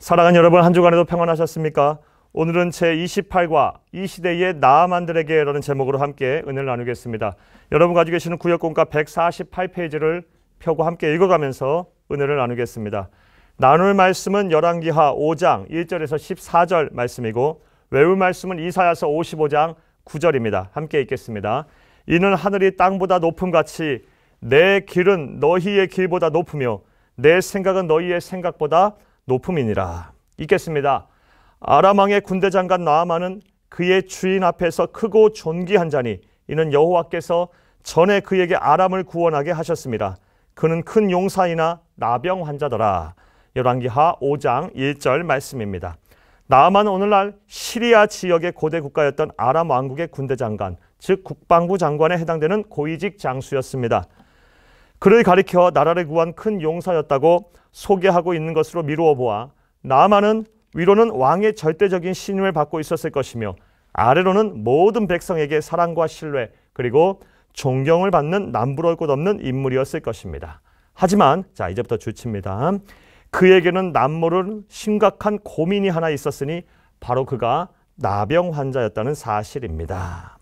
사랑하는 여러분, 한 주간에도 평안하셨습니까? 오늘은 제28과 이 시대의 나아만들에게 라는 제목으로 함께 은혜를 나누겠습니다. 여러분 가지고 계시는 구역공과 148페이지를 펴고 함께 읽어가면서 은혜를 나누겠습니다. 나눌 말씀은 열왕기하 5장 1절에서 14절 말씀이고, 외울 말씀은 이사야서 55장 9절입니다. 함께 읽겠습니다. 이는 하늘이 땅보다 높음같이 내 길은 너희의 길보다 높으며 내 생각은 너희의 생각보다 높음이니라. 읽겠습니다. 아람 왕의 군대 장관 나아만은 그의 주인 앞에서 크고 존귀한 자니 이는 여호와께서 전에 그에게 아람을 구원하게 하셨습니다. 그는 큰 용사이나 나병 환자더라. 열왕기하 5장 1절 말씀입니다. 나아만은 오늘날 시리아 지역의 고대 국가였던 아람 왕국의 군대 장관, 즉 국방부 장관에 해당되는 고위직 장수였습니다. 그를 가리켜 나라를 구한 큰 용사였다고 소개하고 있는 것으로 미루어 보아 나아만은 위로는 왕의 절대적인 신임을 받고 있었을 것이며 아래로는 모든 백성에게 사랑과 신뢰 그리고 존경을 받는 남부러울 것 없는 인물이었을 것입니다. 하지만 이제부터 주치입니다. 그에게는 남모르는 심각한 고민이 하나 있었으니 바로 그가 나병 환자였다는 사실입니다.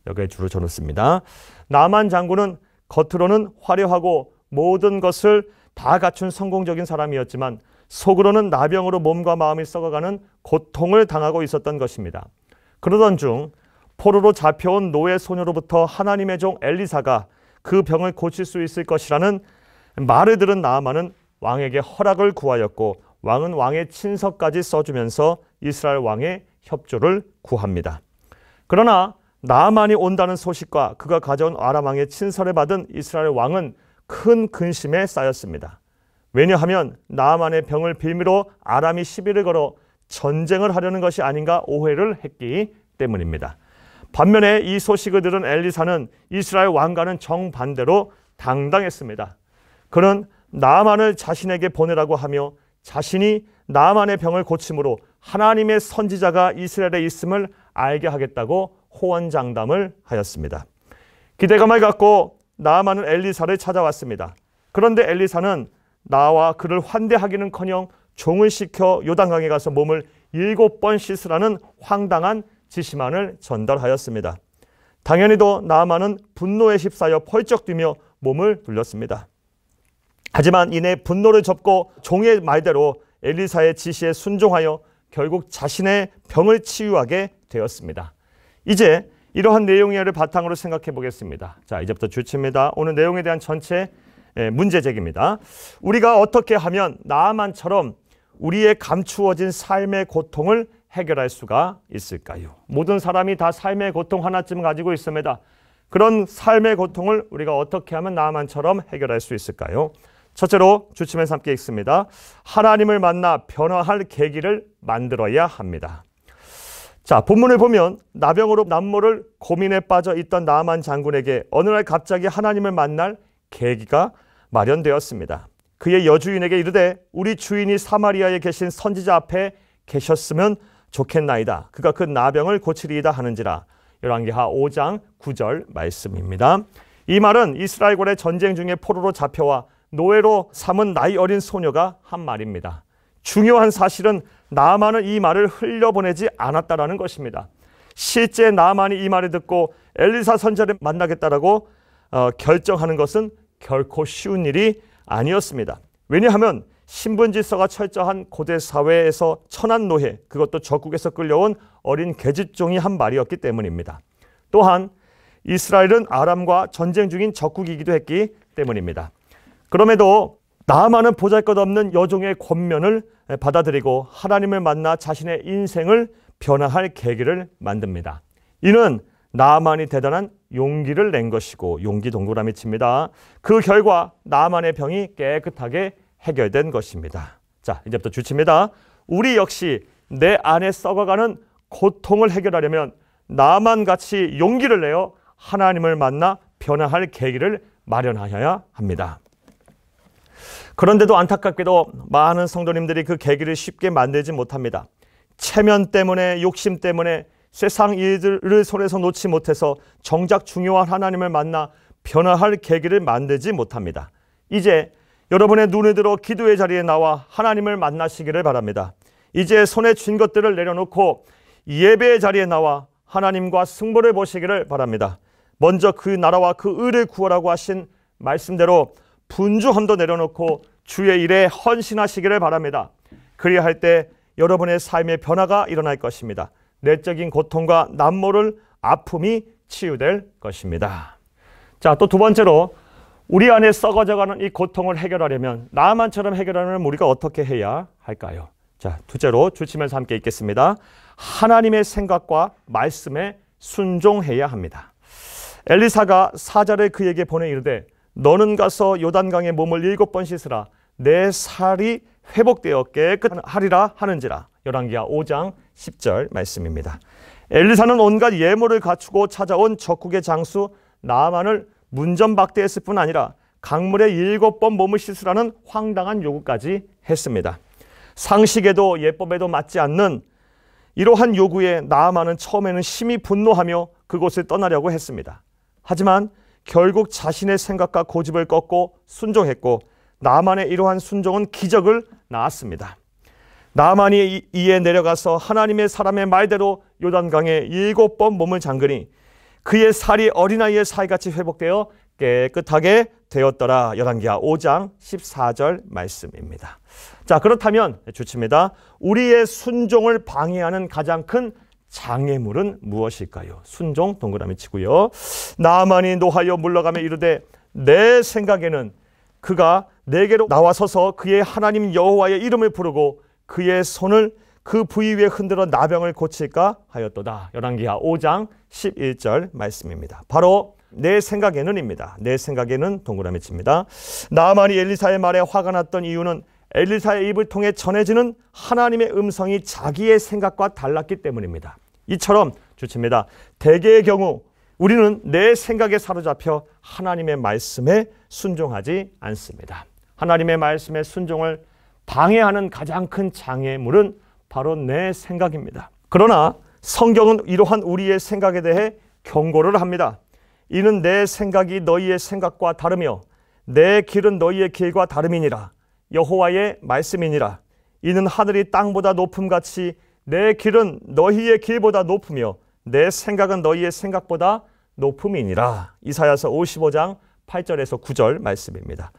여기에 줄을 쳐놓습니다. 나만 장군은 겉으로는 화려하고 모든 것을 다 갖춘 성공적인 사람이었지만 속으로는 나병으로 몸과 마음이 썩어가는 고통을 당하고 있었던 것입니다. 그러던 중 포로로 잡혀온 노예 소녀로부터 하나님의 종 엘리사가 그 병을 고칠 수 있을 것이라는 말을 들은 나아만은 왕에게 허락을 구하였고, 왕은 왕의 친서까지 써주면서 이스라엘 왕의 협조를 구합니다. 그러나 나아만이 온다는 소식과 그가 가져온 아람 왕의 친서를 받은 이스라엘 왕은 큰 근심에 쌓였습니다. 왜냐하면 나아만의 병을 빌미로 아람이 시비를 걸어 전쟁을 하려는 것이 아닌가 오해를 했기 때문입니다. 반면에 이 소식을 들은 엘리사는 이스라엘 왕과는 정반대로 당당했습니다. 그는 나아만을 자신에게 보내라고 하며 자신이 나아만의 병을 고침으로 하나님의 선지자가 이스라엘에 있음을 알게 하겠다고 호언장담을 하였습니다. 기대감을 갖고 나아만은 엘리사를 찾아왔습니다. 그런데 엘리사는 나와 그를 환대하기는커녕 종을 시켜 요단강에 가서 몸을 7번 씻으라는 황당한 지시만을 전달하였습니다. 당연히도 나아만은 분노에 휩싸여 펄쩍 뛰며 몸을 돌렸습니다. 하지만 이내 분노를 접고 종의 말대로 엘리사의 지시에 순종하여 결국 자신의 병을 치유하게 되었습니다. 이제 이러한 내용을 바탕으로 생각해 보겠습니다. 이제부터 주치입니다. 오늘 내용에 대한 전체 문제 제기입니다. 우리가 어떻게 하면 나아만처럼 우리의 감추어진 삶의 고통을 해결할 수가 있을까요? 모든 사람이 다 삶의 고통 하나쯤 가지고 있습니다. 그런 삶의 고통을 우리가 어떻게 하면 나아만처럼 해결할 수 있을까요? 첫째로 주침에서 함께 읽습니다. 하나님을 만나 변화할 계기를 만들어야 합니다. 본문을 보면 나병으로 남모를 고민에 빠져 있던 나아만 장군에게 어느 날 갑자기 하나님을 만날 계기가 마련되었습니다. 그의 여주인에게 이르되 우리 주인이 사마리아에 계신 선지자 앞에 계셨으면 좋겠나이다. 그가 그 나병을 고치리이다 하는지라. 열왕기하 5장 9절 말씀입니다. 이 말은 이스라엘군의 전쟁 중에 포로로 잡혀와 노예로 삼은 나이 어린 소녀가 한 말입니다. 중요한 사실은 나아만은 이 말을 흘려보내지 않았다라는 것입니다. 실제 나아만이 이 말을 듣고 엘리사 선지자를 만나겠다라고 결정하는 것은 결코 쉬운 일이 아니었습니다. 왜냐하면 신분질서가 철저한 고대 사회에서 천한 노예, 그것도 적국에서 끌려온 어린 계집종이 한 말이었기 때문입니다. 또한 이스라엘은 아람과 전쟁 중인 적국이기도 했기 때문입니다. 그럼에도 나아만은 보잘것없는 여종의 권면을 받아들이고 하나님을 만나 자신의 인생을 변화할 계기를 만듭니다. 이는 나아만이 대단한 용기를 낸 것이고, 용기 동그라미 칩니다. 그 결과 나아만의 병이 깨끗하게 해결된 것입니다. 이제부터 주치입니다. 우리 역시 내 안에 썩어가는 고통을 해결하려면 나아만같이 용기를 내어 하나님을 만나 변화할 계기를 마련하여야 합니다. 그런데도 안타깝게도 많은 성도님들이 그 계기를 쉽게 만들지 못합니다. 체면 때문에, 욕심 때문에 세상 일들을 손에서 놓지 못해서 정작 중요한 하나님을 만나 변화할 계기를 만들지 못합니다. 이제 여러분의 눈을 들어 기도의 자리에 나와 하나님을 만나시기를 바랍니다. 이제 손에 쥔 것들을 내려놓고 예배의 자리에 나와 하나님과 승부를 보시기를 바랍니다. 먼저 그 나라와 그 의를 구하라고 하신 말씀대로 분주함도 내려놓고 주의 일에 헌신하시기를 바랍니다. 그리할 때 여러분의 삶의 변화가 일어날 것입니다. 내적인 고통과 남모를 아픔이 치유될 것입니다. 자, 또 두 번째로 우리 안에 썩어져가는 이 고통을 해결하려면, 나만처럼 해결하려면 우리가 어떻게 해야 할까요? 자, 둘째로 주치면서 함께 읽겠습니다. 하나님의 생각과 말씀에 순종해야 합니다. 엘리사가 사자를 그에게 보내 이르되 너는 가서 요단강에 몸을 7번 씻으라 내 살이 회복되어 깨끗하리라 하는지라. 열왕기하 5장 10절 말씀입니다. 엘리사는 온갖 예물을 갖추고 찾아온 적국의 장수 나아만을 문전박대했을 뿐 아니라 강물에 7번 몸을 씻으라는 황당한 요구까지 했습니다. 상식에도 예법에도 맞지 않는 이러한 요구에 나아만은 처음에는 심히 분노하며 그곳을 떠나려고 했습니다. 하지만 결국 자신의 생각과 고집을 꺾고 순종했고 나아만의 이러한 순종은 기적을 낳았습니다. 나아만이 이에 내려가서 하나님의 사람의 말대로 요단강에 7번 몸을 잠그니 그의 살이 어린아이의 살같이 회복되어 깨끗하게 되었더라. 열왕기하 5장 14절 말씀입니다. 자, 그렇다면 주칩니다. 우리의 순종을 방해하는 가장 큰 장애물은 무엇일까요? 순종 동그라미 치고요. 나아만이 노하여 물러가며 이르되 내 생각에는 그가 내게로 나와서서 그의 하나님 여호와의 이름을 부르고 그의 손을 그 부위 위에 흔들어 나병을 고칠까 하였도다. 열왕기하 5장 11절 말씀입니다. 바로 내 생각에는입니다. 내 생각에는 동그라미 칩니다. 나아만이 엘리사의 말에 화가 났던 이유는 엘리사의 입을 통해 전해지는 하나님의 음성이 자기의 생각과 달랐기 때문입니다. 이처럼 주칩니다. 대개의 경우 우리는 내 생각에 사로잡혀 하나님의 말씀에 순종하지 않습니다. 하나님의 말씀에 순종을 방해하는 가장 큰 장애물은 바로 내 생각입니다. 그러나 성경은 이러한 우리의 생각에 대해 경고를 합니다. 이는 내 생각이 너희의 생각과 다르며 내 길은 너희의 길과 다름이니라. 여호와의 말씀이니라. 이는 하늘이 땅보다 높음같이 내 길은 너희의 길보다 높으며 내 생각은 너희의 생각보다 높음이니라. 이사야서 55장 8절에서 9절 말씀입니다.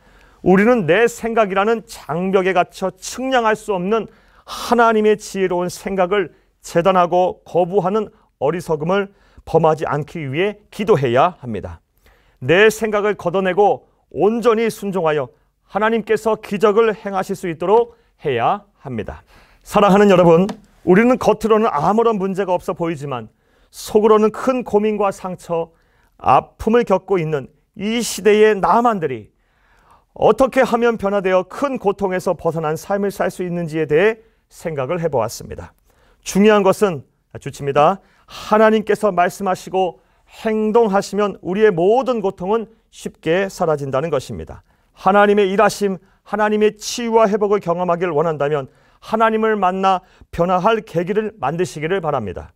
우리는 내 생각이라는 장벽에 갇혀 측량할 수 없는 하나님의 지혜로운 생각을 재단하고 거부하는 어리석음을 범하지 않기 위해 기도해야 합니다. 내 생각을 걷어내고 온전히 순종하여 하나님께서 기적을 행하실 수 있도록 해야 합니다. 사랑하는 여러분, 우리는 겉으로는 아무런 문제가 없어 보이지만 속으로는 큰 고민과 상처, 아픔을 겪고 있는 이 시대의 나아만들이 어떻게 하면 변화되어 큰 고통에서 벗어난 삶을 살 수 있는지에 대해 생각을 해보았습니다. 중요한 것은 주칩니다. 하나님께서 말씀하시고 행동하시면 우리의 모든 고통은 쉽게 사라진다는 것입니다. 하나님의 일하심, 하나님의 치유와 회복을 경험하기를 원한다면 하나님을 만나 변화할 계기를 만드시기를 바랍니다.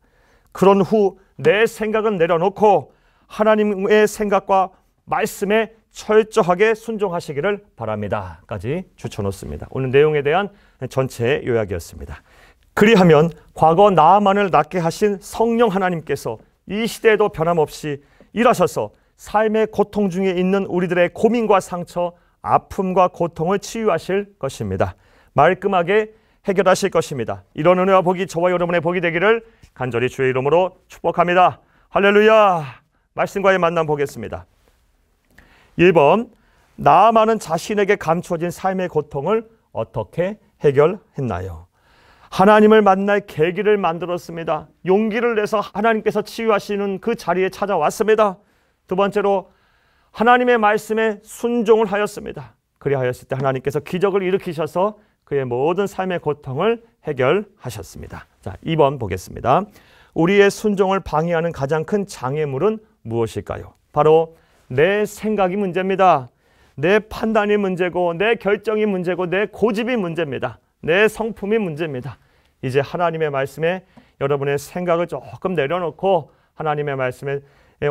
그런 후 내 생각은 내려놓고 하나님의 생각과 말씀에 철저하게 순종하시기를 바랍니다. 까지 주쳐놓습니다. 오늘 내용에 대한 전체 요약이었습니다. 그리하면 과거 나아만을 낫게 하신 성령 하나님께서 이 시대에도 변함없이 일하셔서 삶의 고통 중에 있는 우리들의 고민과 상처, 아픔과 고통을 치유하실 것입니다. 말끔하게 해결하실 것입니다. 이런 은혜와 복이 저와 여러분의 복이 되기를 간절히 주의 이름으로 축복합니다. 할렐루야. 말씀과의 만남 보겠습니다. 1번, 나아만은 자신에게 감춰진 삶의 고통을 어떻게 해결했나요? 하나님을 만날 계기를 만들었습니다. 용기를 내서 하나님께서 치유하시는 그 자리에 찾아왔습니다. 두 번째로 하나님의 말씀에 순종을 하였습니다. 그리하였을 때 하나님께서 기적을 일으키셔서 그의 모든 삶의 고통을 해결하셨습니다. 자, 2번 보겠습니다. 우리의 순종을 방해하는 가장 큰 장애물은 무엇일까요? 바로 내 생각이 문제입니다. 내 판단이 문제고 내 결정이 문제고 내 고집이 문제입니다. 내 성품이 문제입니다. 이제 하나님의 말씀에 여러분의 생각을 조금 내려놓고 하나님의 말씀에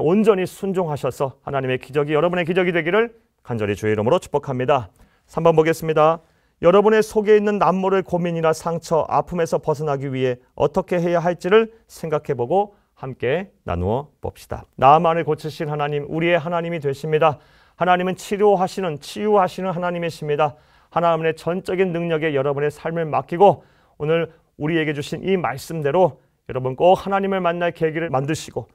온전히 순종하셔서 하나님의 기적이 여러분의 기적이 되기를 간절히 주의 이름으로 축복합니다. 3번 보겠습니다. 여러분의 속에 있는 남모를 고민이나 상처, 아픔에서 벗어나기 위해 어떻게 해야 할지를 생각해보고 함께 나누어 봅시다. 나만을 고치실 하나님, 우리의 하나님이 되십니다. 하나님은 치유하시는 하나님이십니다. 하나님의 전적인 능력에 여러분의 삶을 맡기고 오늘 우리에게 주신 이 말씀대로 여러분 꼭 하나님을 만날 계기를 만드시고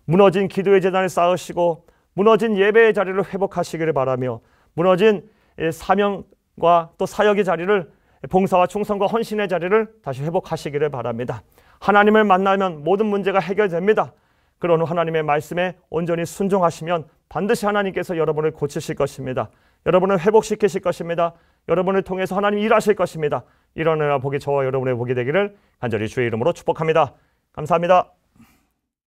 무너진 기도의 재단을 쌓으시고 무너진 예배의 자리를 회복하시기를 바라며 무너진 사명과 또 사역의 자리를 봉사와 충성과 헌신의 자리를 다시 회복하시기를 바랍니다. 하나님을 만나면 모든 문제가 해결됩니다. 그런 하나님의 말씀에 온전히 순종하시면 반드시 하나님께서 여러분을 고치실 것입니다. 여러분을 회복시키실 것입니다. 여러분을 통해서 하나님 일하실 것입니다. 이런 은혜와 복이 저와 여러분의 복이 되기를 간절히 주의 이름으로 축복합니다. 감사합니다.